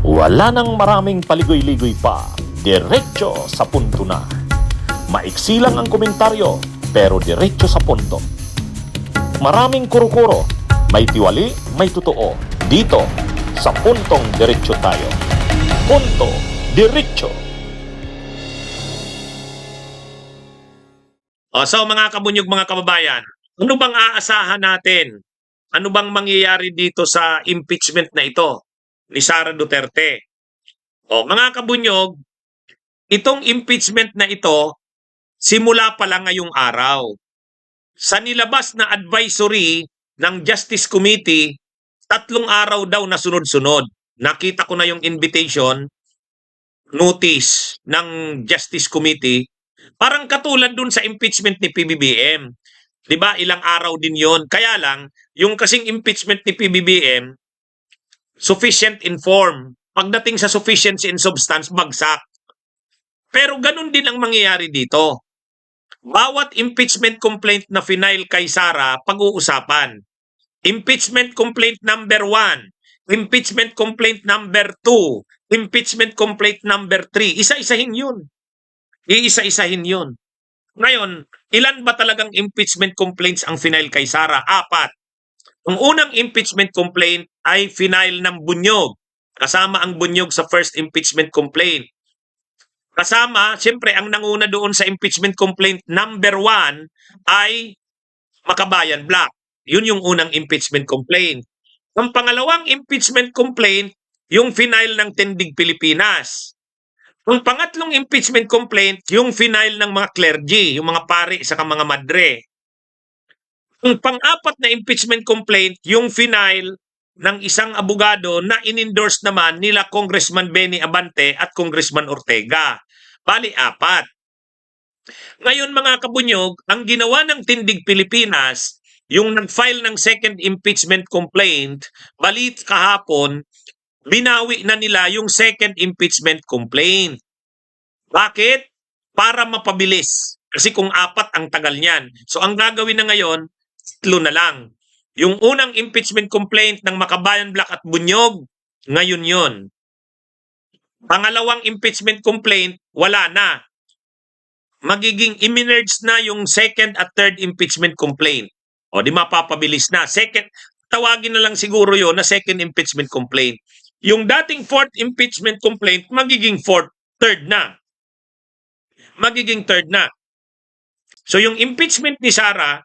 Wala nang maraming paligoy-ligoy pa, diretso sa punto na. Maiksi lang ang komentaryo, pero diretso sa punto. Maraming kuro-kuro, may tiwali, may totoo. Dito, sa puntong diretso tayo. Punto, diretso. So mga kabunyog, mga kababayan, ano bang aasahan natin? Ano bang mangyayari dito sa impeachment na ito ni Sara Duterte? Mga kabunyog, itong impeachment na ito, simula pa lang ngayong araw. Sa nilabas na advisory ng Justice Committee, 3 araw daw na sunod-sunod. Nakita ko na yung invitation, notice ng Justice Committee. Parang katulad dun sa impeachment ni PBBM. 'Di ba? Ilang araw din 'yon. Kaya lang, yung kasing impeachment ni PBBM, sufficient in form. Pagdating sa sufficiency in substance, bagsak. Pero ganun din ang mangyayari dito. Bawat impeachment complaint na final kay Sara, pag-uusapan. Impeachment complaint number 1, impeachment complaint number 2, impeachment complaint number 3. Isa-isahin yun. Iisa-isahin yun. Ngayon, ilan ba talagang impeachment complaints ang final kay Sara? 4. Ang unang impeachment complaint ay final ng Bunyog. Kasama ang Bunyog sa first impeachment complaint. Kasama, siyempre, ang nanguna doon sa impeachment complaint number 1 ay Makabayan Black. Yun yung unang impeachment complaint. Ang pangalawang impeachment complaint, yung final ng Tindig Pilipinas. Ang pangatlong impeachment complaint, yung final ng mga clergy, yung mga pari sa mga madre. Ang pang-apat na impeachment complaint, yung final ng isang abogado na in-endorse naman nila Congressman Benny Abante at Congressman Ortega. Bali, 4. Ngayon mga kabunyog, ang ginawa ng Tindig Pilipinas, yung nag-file ng second impeachment complaint, balit kahapon, binawi na nila yung second impeachment complaint. Bakit? Para mapabilis. Kasi kung 4 ang tagal niyan. So ang gagawin na ngayon, 3 na lang. Yung unang impeachment complaint ng Makabayan Black at Bunyog, ngayon yon. Pangalawang impeachment complaint, wala na. Magiging emerge na yung second at third impeachment complaint. O di mapapabilis na. Second, tawagin na lang siguro yon na second impeachment complaint. Yung dating fourth impeachment complaint, magiging third na. Magiging third na. So yung impeachment ni Sara,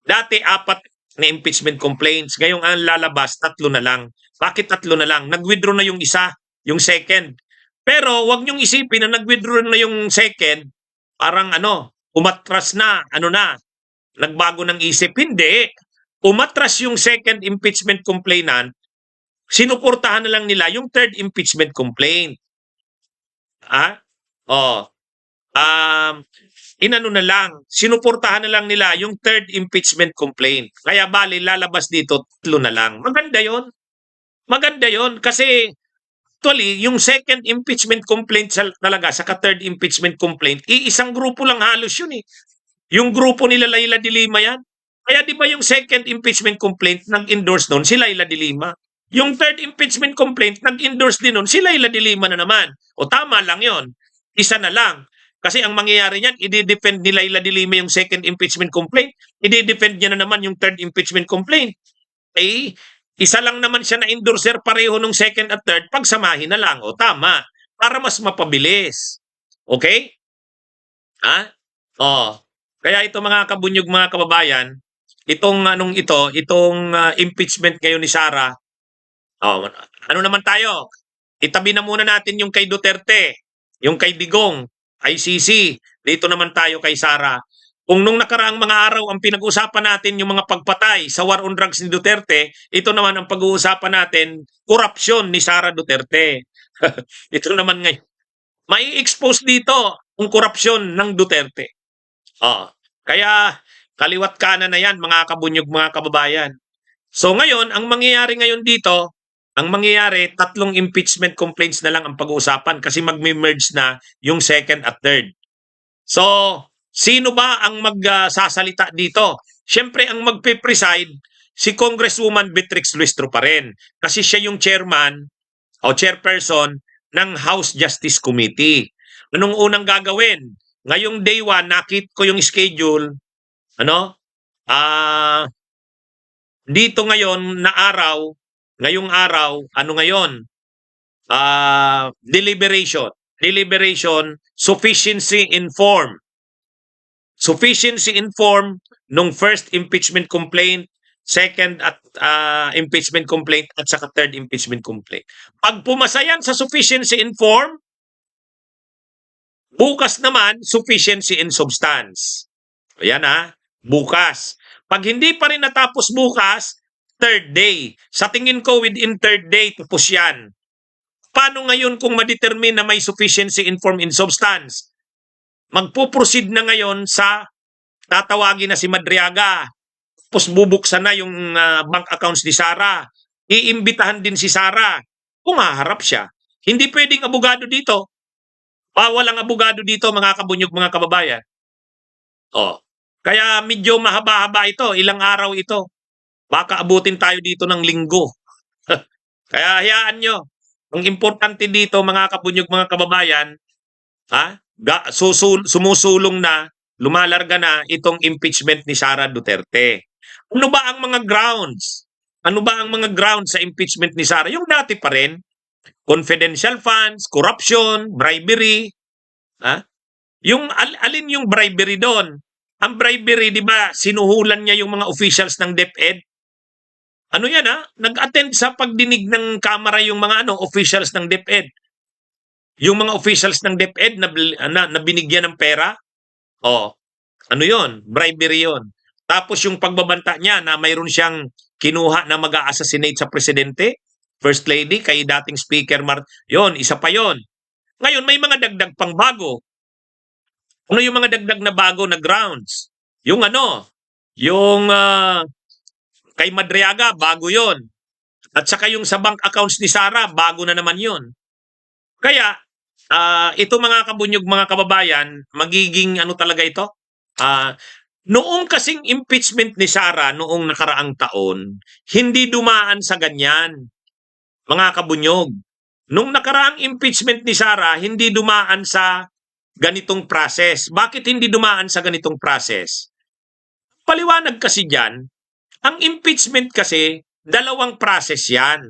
dati 4 na impeachment complaints. Ngayong ang lalabas, 3 na lang. Bakit 3 na lang? Nag-withdraw na yung isa, yung second. Pero wag niyong isipin na nag-withdraw na yung second, parang umatras na, nagbago ng isip. Hindi. Umatras yung second impeachment complainant, sinuportahan na lang nila yung third impeachment complaint. Na lang, sinuportahan na lang nila yung third impeachment complaint. Kaya bali, lalabas dito, 3 na lang. Maganda yon. Maganda yon kasi actually, yung second impeachment complaint talaga, sa third impeachment complaint, isang grupo lang halos yun eh. Yung grupo nila Leila de Lima yan. Kaya di ba yung second impeachment complaint, nag-endorse nun si Leila de Lima. Yung third impeachment complaint, nag-endorse din nun si Leila de Lima na naman. O tama lang yon. Isa na lang. Kasi ang mangyayari niyan, i-defend ni Leila de Lima yung second impeachment complaint, i-defend niya na naman yung third impeachment complaint. Isa lang naman siya na endorser, pareho nung second at third, pagsamahin na lang. O tama, para mas mapabilis. Okay? Kaya ito mga kabunyog, mga kababayan, itong impeachment ngayon ni Sara, ano naman tayo? Itabi na muna natin yung kay Duterte, yung kay Digong, ICC. Dito naman tayo kay Sara. Kung nung nakaraang mga araw ang pinag-uusapan natin yung mga pagpatay sa war on drugs ni Duterte, ito naman ang pag-uusapan natin, korupsyon ni Sara Duterte. Ito naman ngayon. May expose dito ang korupsyon ng Duterte. Kaya kaliwat kanan na yan, mga kabunyog, mga kababayan. So ngayon, ang mangyayari ngayon dito, 3 impeachment complaints na lang ang pag-uusapan kasi mag-merge na yung second at third. So, sino ba ang magsasalita dito? Siyempre, ang magpe-preside, si Congresswoman Beatrix Luistro pa rin. Kasi siya yung chairman o chairperson ng House Justice Committee. Anong unang gagawin? Ngayong day 1, nakit ko yung schedule, ano? Dito ngayon na araw, ngayong araw, ano ngayon? Deliberation. Deliberation, sufficiency in form. Sufficiency in form nung first impeachment complaint, second at impeachment complaint at saka third impeachment complaint. Pag pumasa yan sa sufficiency in form, bukas naman sufficiency in substance. Ayan bukas. Pag hindi pa rin natapos bukas, third day. Sa tingin ko within third day tapos yan. Paano ngayon kung ma-determine na may sufficiency in form in substance? Magpo-proceed na ngayon sa tatawagin na si Madriaga. Tapos bubuksan na yung bank accounts ni Sara. Iimbitahan din si Sara. Kung haharap siya. Hindi pwedeng abogado dito. Bawal ang abogado dito, mga kabunyog, mga kababayan. Kaya medyo mahaba-haba ito. Ilang araw ito. Baka abutin tayo dito ng linggo. Kaya hayaan nyo. Ang importante dito, mga kabunyog, mga kababayan, sumusulong na, lumalarga na itong impeachment ni Sara Duterte. Ano ba ang mga grounds? Ano ba ang mga grounds sa impeachment ni Sara? Yung dati pa rin, confidential funds, corruption, bribery. Yung alin yung bribery doon? Ang bribery, di ba, sinuhulan niya yung mga officials ng DepEd. Ano yan Nag-attend sa pagdinig ng Kamara yung mga officials ng DepEd. Yung mga officials ng DepEd na binigyan ng pera. Ano yon? Bribery yon. Tapos yung pagbabanta niya na mayroon siyang kinuha na mag-a-assassinate sa presidente, First Lady, kay dating Speaker yon, isa pa yon. Ngayon, may mga dagdag pang bago. Ano yung mga dagdag na bago na grounds? Yung kay Madriaga, bago yon. At saka yung sa bank accounts ni Sara, bago na naman yon. Kaya, ito mga kabunyog, mga kababayan, magiging talaga ito? Noong kasing impeachment ni Sara noong nakaraang taon, hindi dumaan sa ganyan, mga kabunyog. Nung nakaraang impeachment ni Sara, hindi dumaan sa ganitong process. Bakit hindi dumaan sa ganitong process? Paliwanag kasi dyan, ang impeachment kasi, dalawang process yan.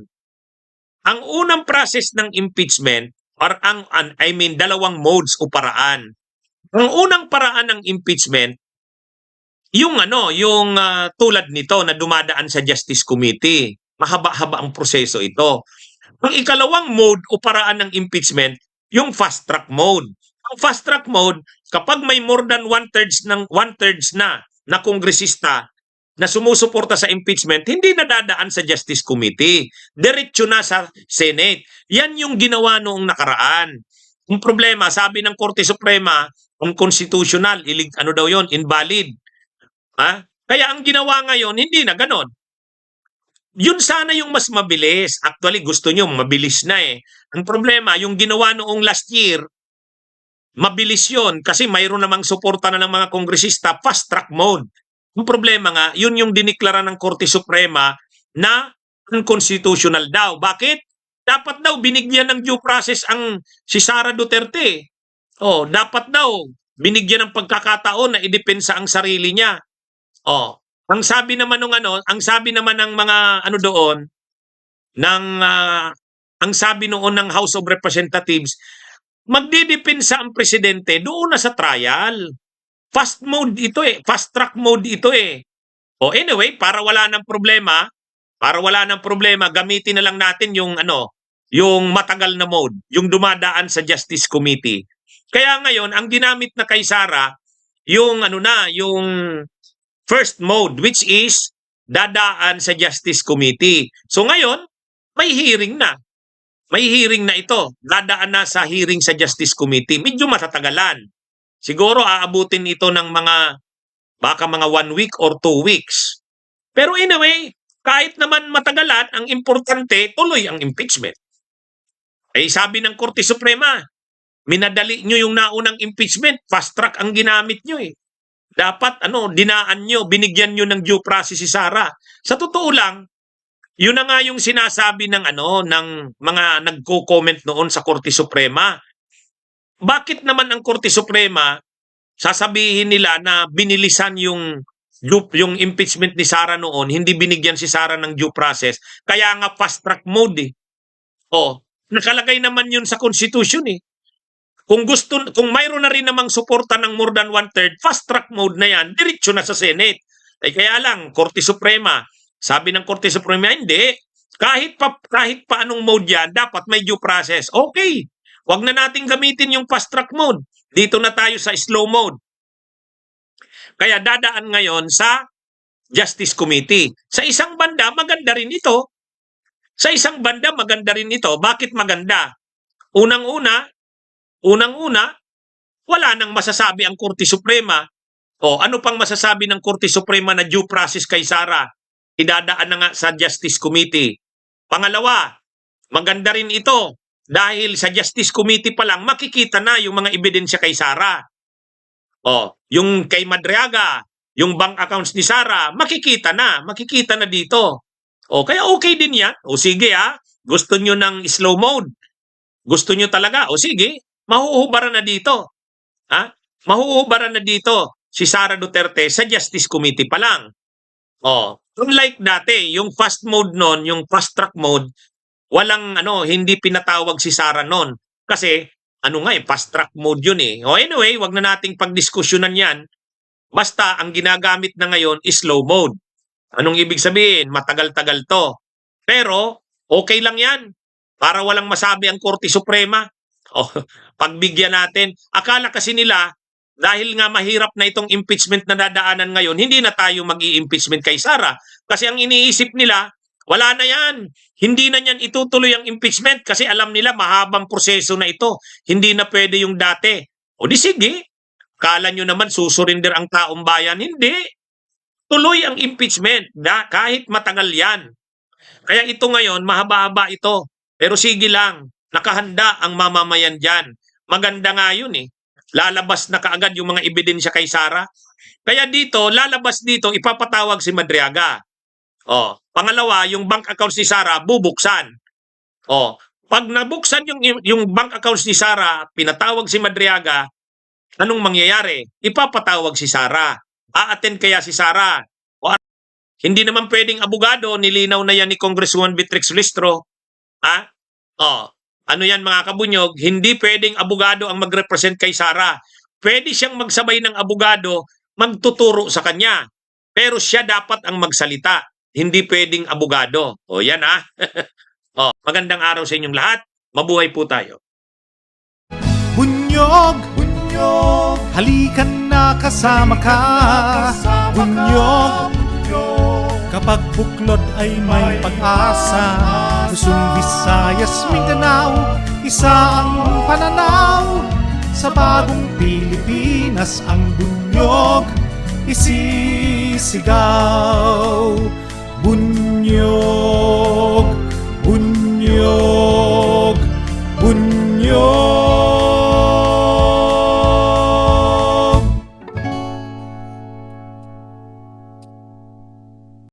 Ang unang process ng impeachment, dalawang modes o paraan. Ang unang paraan ng impeachment, yung tulad nito na dumadaan sa Justice Committee. Mahaba-haba ang proseso ito. Ang ikalawang mode o paraan ng impeachment, yung fast track mode. Ang fast track mode, kapag may more than one-thirds na kongresista na sumusuporta sa impeachment, hindi na dadaan sa Justice Committee. Diretso na sa Senate. Yan yung ginawa noong nakaraan. Ang problema, sabi ng Korte Suprema, unconstitutional, invalid. Kaya ang ginawa ngayon, hindi na ganon. Yun sana yung mas mabilis. Actually, gusto nyo, mabilis na Ang problema, yung ginawa noong last year, mabilis yun kasi mayroon namang suporta na ng mga kongresista, fast track mode. Ang problema nga, yun yung diniklara ng Korte Suprema na unconstitutional daw. Bakit? Dapat daw binigyan ng due process si Sara Duterte. Dapat daw binigyan ng pagkakataon na idepensa ang sarili niya. Ang sabi naman ng mga doon ang sabi noon ng House of Representatives, magdidepensa ang presidente doon na sa trial. Fast mode ito fast track mode ito anyway, para wala ng problema, gamitin na lang natin yung matagal na mode, yung dumadaan sa Justice Committee. Kaya ngayon, ang ginamit na kay Sara, yung yung first mode, which is dadaan sa Justice Committee. So ngayon, may hearing na. May hearing na ito. Dadaan na sa hearing sa Justice Committee. Medyo matatagalan. Siguro aabutin ito ng baka mga 1 week or 2 weeks. Pero anyway, kahit naman matagalan, ang importante, tuloy ang impeachment. Sabi ng Korte Suprema, minadali nyo yung naunang impeachment, fast track ang ginamit nyo Dapat, dinaan nyo, binigyan nyo ng due process si Sara. Sa totoo lang, Yun na nga yung sinasabi ng ng mga nagko-comment noon sa Korte Suprema. Bakit naman ang Korte Suprema sasabihin nila na binilisan yung impeachment ni Sara noon, hindi binigyan si Sara ng due process, kaya nga fast track mode eh. Oh, nakalagay naman yun sa Constitution eh. Kung mayroon na rin namang suporta ng more than one-third, fast track mode na yan, diretso na sa Senate. Ay kaya lang, Korte Suprema, sabi ng Korte Suprema, hindi. Kahit pa anong mode yan, dapat may due process. Okay, wag na nating gamitin yung fast track mode. Dito na tayo sa slow mode. Kaya dadaan ngayon sa Justice Committee. Sa isang banda, maganda rin ito. Sa isang banda, maganda rin ito. Bakit maganda? Unang-una, wala nang masasabi ang Korte Suprema. O ano pang masasabi ng Korte Suprema na due process kay Sara? Idadaan na nga sa Justice Committee. Pangalawa, maganda rin ito dahil sa Justice Committee pa lang makikita na yung mga ebidensya kay Sara. O, yung kay Madriaga, yung bank accounts ni Sara, makikita na dito. O, kaya okay din yan. O sige gusto nyo ng slow mode. Gusto nyo talaga. O sige, mahuhubaran na dito. Mahuhubaran na dito si Sara Duterte sa Justice Committee pa lang. O, unlike dati, yung fast mode nun, yung fast track mode, walang hindi pinatawag si Sara nun. Kasi, fast track mode yun eh. O anyway, wag na nating pagdiskusyonan yan. Basta, ang ginagamit na ngayon is slow mode. Anong ibig sabihin? Matagal-tagal to. Pero, okay lang yan. Para walang masabi ang Korte Suprema. O, pagbigyan natin. Akala kasi nila, dahil nga mahirap na itong impeachment na dadaanan ngayon, hindi na tayo mag-i-impeachment kay Sara. Kasi ang iniisip nila, wala na yan. Hindi na yan itutuloy ang impeachment kasi alam nila mahabang proseso na ito. Hindi na pwede yung dati. O di sige, kala nyo naman susurinder ang taong bayan. Hindi. Tuloy ang impeachment kahit matagal yan. Kaya ito ngayon, mahaba-haba ito. Pero sige lang, nakahanda ang mamamayan dyan. Maganda nga yun eh. Lalabas na kaagad yung mga ebidensya kay Sara. Kaya dito, lalabas dito, ipapatawag si Madriaga. Pangalawa, yung bank accounts ni Sara, bubuksan. Pag nabuksan yung bank accounts ni Sara, pinatawag si Madriaga, anong mangyayari? Ipapatawag si Sara. A-attend kaya si Sara? Hindi naman pwedeng abogado, nilinaw na yan ni Congresswoman Beatrix Listro. Ano yan mga kabunyog? Hindi pwedeng abogado ang mag-represent kay Sara. Pwede siyang magsabay ng abogado, magtuturo sa kanya. Pero siya dapat ang magsalita. Hindi pwedeng abogado. Yan magandang araw sa inyong lahat. Mabuhay po tayo. Bunyog, bunyog, halikan na kasama ka. Bunyog, kapag buklod ay may pag-asa. Luzon, Visayas, Mindanao, isa ang pananaw. Sa bagong Pilipinas ang bunyog isisigaw. Bunyog.